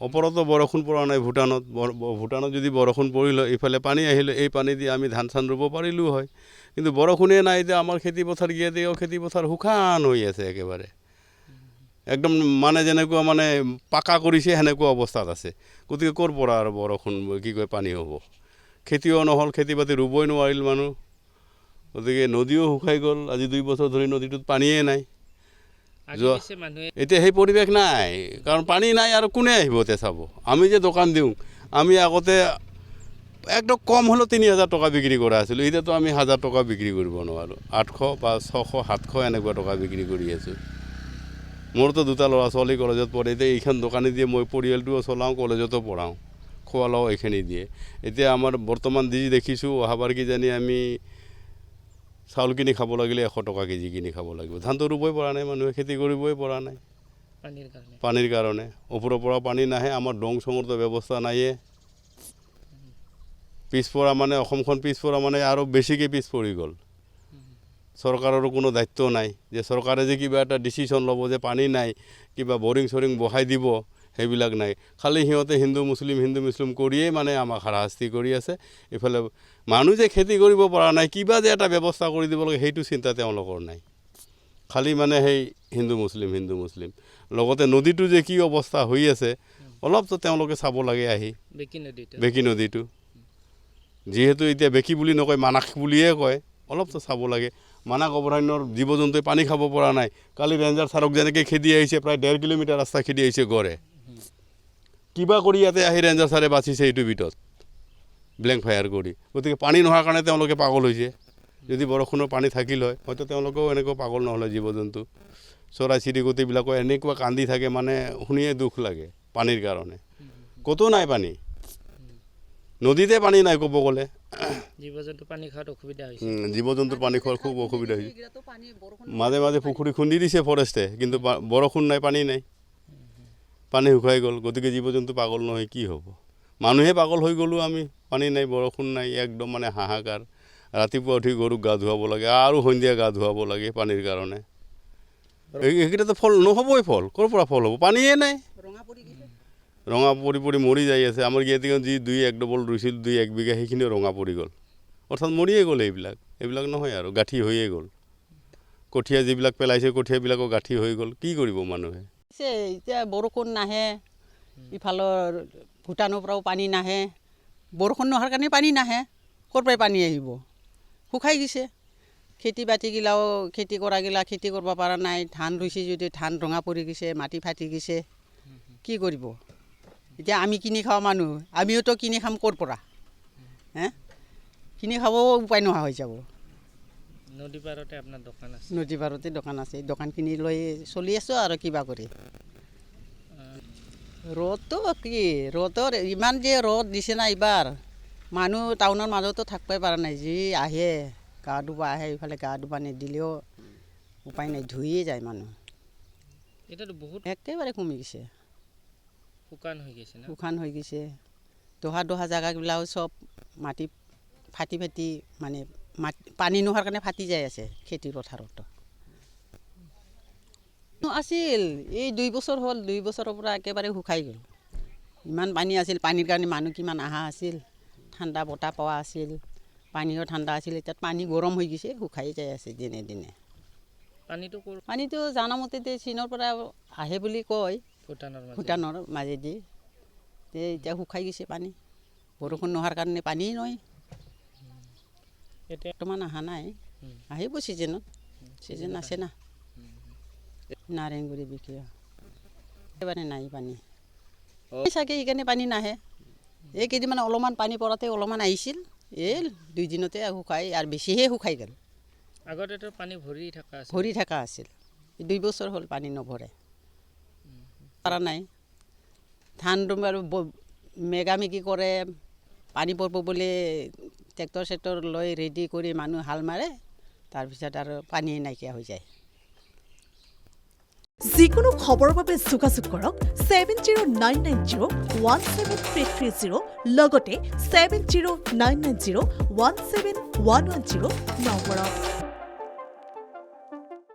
ওপৰতো বৰষুণ পৰা নাই ভূটানত যদি বৰষুণ পৰিল এইফালে পানী আহিলে এই পানী দি আমি ধান চান ৰুব পাৰিলোঁ হয় কিন্তু বৰষুণে নাই যে আমাৰ খেতিপথাৰ গিয়াতেও খেতিপথাৰ শুকান হৈ আছে একেবাৰে একদম মানে যেনেকুৱা মানে পাকা কৰিছে সেনেকুৱা অৱস্থাত আছে গতিকে ক'ৰ পৰা আৰু বৰষুণ কি কয় পানী হ'ব খেতিও নহ'ল খেতি বাতি ৰুবই নোৱাৰিল মানুহ গতিকে নদীও শুকাই গ'ল আজি 2 বছৰ ধৰি নদীটোত পানীয়ে নাই এতিয়া সেই পৰিৱেশ নাই কাৰণ পানী নাই আৰু কোনে আহিব এতিয়া চাব আমি যে দোকান দিওঁ আমি আগতে একদম কম হ'লেও 3,000 টকা বিক্ৰী কৰা আছিলোঁ এতিয়াতো আমি 1,000 টকা বিক্ৰী কৰিব নোৱাৰোঁ 800 বা 600 700 এনেকুৱা টকা বিক্ৰী কৰি আছোঁ মোৰতো 2টা ল'ৰা ছোৱালী কলেজত পঢ়ে এতিয়া এইখন দোকানে দিয়ে মই পৰিয়ালটোও চলাওঁ কলেজতো পঢ়াওঁ খোৱা লোৱাও এইখিনি দিয়ে এতিয়া আমাৰ বৰ্তমান যি দেখিছোঁ অহাবাৰ কিজানি আমি চাউল কিনি খাব লাগিলে 100 টকা কেজি কিনি খাব লাগিব ধানটো ৰুবই পৰা নাই মানুহে খেতি কৰিবই পৰা নাই পানীৰ কাৰণে ওপৰৰ পৰা পানী নাহে আমাৰ ডং চঙৰতো ব্যৱস্থা নাইয়ে পিছপৰা মানে অসমখন পিছপৰা মানে আৰু বেছিকৈ পিছ পৰি গ'ল চৰকাৰৰো কোনো দায়িত্ব নাই যে চৰকাৰে যে কিবা এটা ডিচিশ্যন ল'ব যে পানী নাই কিবা বৰিং চৰিং বহাই দিব সেইবিলাক নাই খালি সিহঁতে হিন্দু মুছলিম কৰিয়েই মানে আমাক হাৰাশাস্তি কৰি আছে এইফালে মানুহ যে খেতি কৰিব পৰা নাই কিবা যে এটা ব্যৱস্থা কৰি দিব লাগে সেইটো চিন্তা তেওঁলোকৰ নাই খালি মানে সেই হিন্দু মুছলিম লগতে নদীটো যে কি অৱস্থা হৈ আছে অলপতো তেওঁলোকে চাব লাগে আহি বেকী নদীটো যিহেতু এতিয়া বেকী বুলি নকয় মানাস বুলিয়ে কয় অলপতো চাব লাগে মানাস অভয়াৰণ্যৰ জীৱ জন্তুৱে পানী খাব পৰা নাই কালি ৰেঞ্জাৰ ছাৰক যেনেকৈ খেদি আহিছে প্ৰায় 1.5 কিলোমিটাৰ ৰাস্তা খেদি আহিছে গড়ে কিবা কৰি ইয়াতে আহি ৰেঞ্জাৰ ছাৰে বাচিছে এইটো ভিতৰত ব্লেংক ফায়াৰ কৰি গতিকে পানী নোহোৱাৰ কাৰণে তেওঁলোকে পাগল হৈছে যদি বৰষুণৰ পানী থাকিল হয় হয়তো তেওঁলোকেও এনেকুৱা পাগল নহ'লে জীৱ জন্তু চৰাই চিৰিকটিবিলাকো এনেকুৱা কান্দি থাকে মানে শুনিয়ে দুখ লাগে পানীৰ কাৰণে ক'তো নাই পানী নদীতে পানী নাই ক'ব গ'লে জীৱ জন্তুৰ পানী খোৱাৰ খুব অসুবিধা হৈছে মাজে মাজে পুখুৰী খুন্দি দিছে ফৰেষ্টে কিন্তু বৰষুণ নাই পানী নাই পানী শুকাই গ'ল গতিকে জীৱ জন্তু পাগল নহয় কি হ'ব মানুহে পাগল হৈ গ'লোঁ আমি পানী নাই বৰষুণ নাই একদম মানে হাহাকাৰ ৰাতিপুৱা উঠি গৰুক গা ধুৱাব লাগে আৰু সন্ধিয়া গা ধুৱাব লাগে পানীৰ কাৰণে এইকেইটাতো ফল নহ'বই ফল ক'ৰ পৰা ফল হ'ব পানীয়ে নাই ৰঙা পৰি মৰি যাই আছে আমাৰ ইয়াতে যি 2-1 ডবল ৰুইছিল 2-1 বিঘা সেইখিনিও ৰঙা পৰি গ'ল অৰ্থাৎ মৰিয়ে গ'ল এইবিলাক নহয় আৰু গাঁঠি হৈয়ে গ'ল কঠীয়া যিবিলাক পেলাইছে কঠীয়াবিলাকো গাঁঠি হৈ গ'ল কি কৰিব মানুহে এতিয়া বৰষুণ নাহে ইফালৰ ভূটানৰ পৰাও পানী নাহে বৰষুণ নোহোৱাৰ কাৰণে পানী নাহে ক'ৰ পৰাই পানী আহিব শুকাই গৈছে খেতি বাতিগিলাও খেতি কৰাগিলা খেতি কৰিব পৰা নাই ধান ৰুইছে যদি ধান ৰঙা পৰি গৈছে মাটি ফাটি গৈছে কি কৰিব এতিয়া আমি কিনি খাওঁ মানুহ আমিওতো কিনি খাম ক'ৰ পৰা কিনি খাবও উপায় নোহোৱা হৈ যাব নদী পাৰতে আপোনাৰ দোকান আছে নদী পাৰতে দোকান আছে দোকান কিনি লৈ চলি আছোঁ আৰু কিবা কৰি ৰ'দটো কি ৰ'দৰ ইমান যে ৰ'দ দিছে না এইবাৰ মানুহ টাউনৰ মাজতো থাকিবই পৰা নাই যি আহে গা ধুব আহে ইফালে গা ধুব নিদিলেও উপায় নাই ধুয়ে যায় মানুহ এতিয়াতো বহুত একেবাৰে কমি গৈছে শুকান হৈ গৈছে দহা জেগাবিলাও চব মাটি ফাটি মানে পানী নোহোৱাৰ কাৰণে ফাটি যাই আছে খেতিৰ পথাৰতো আছিল এই 2 বছৰ হ'ল 2 বছৰৰ পৰা একেবাৰে শুকাই গ'ল ইমান পানী আছিল পানীৰ কাৰণে মানুহ কিমান আহা আছিল ঠাণ্ডা বতাহ পোৱা আছিল পানীও ঠাণ্ডা আছিল এতিয়া পানী গৰম হৈ গৈছে শুকাই যাই আছে দিনে দিনে পানীটো জানামতে চীনৰ পৰা আহে বুলি কয় ভূটানৰ মাজেদি এতিয়া শুকাই গৈছে পানী বৰষুণ নোহোৱাৰ কাৰণে পানী নহয় বৰ্তমান অহা নাই আহিব ছিজন আছে না নাৰেংগুৰি বিকিয়া একেবাৰে নাই পানী চাগে সেইকাৰণে পানী নাহে এই কেইদিনমান অলপমান পানী পৰাতে অলপমান আহিছিল এই 2 দিনতে শুকাই আৰু বেছিহে শুকাই গ'ল আগতেতো পানী ভৰি থকা আছিল 2 বছৰ হ'ল পানী নভৰে পৰা নাই ধান আৰু মেগামেগি কৰে পানী পৰিব বুলি ট্ৰেক্টৰ লৈ ৰেডি কৰি মানুহ হাল মাৰে তাৰপিছত আৰু পানী নাইকিয়া হৈ যায় যিকোনো খবৰৰ বাবে যোগাযোগ কৰক 7099017330 লগতে 7099017110 নম্বৰত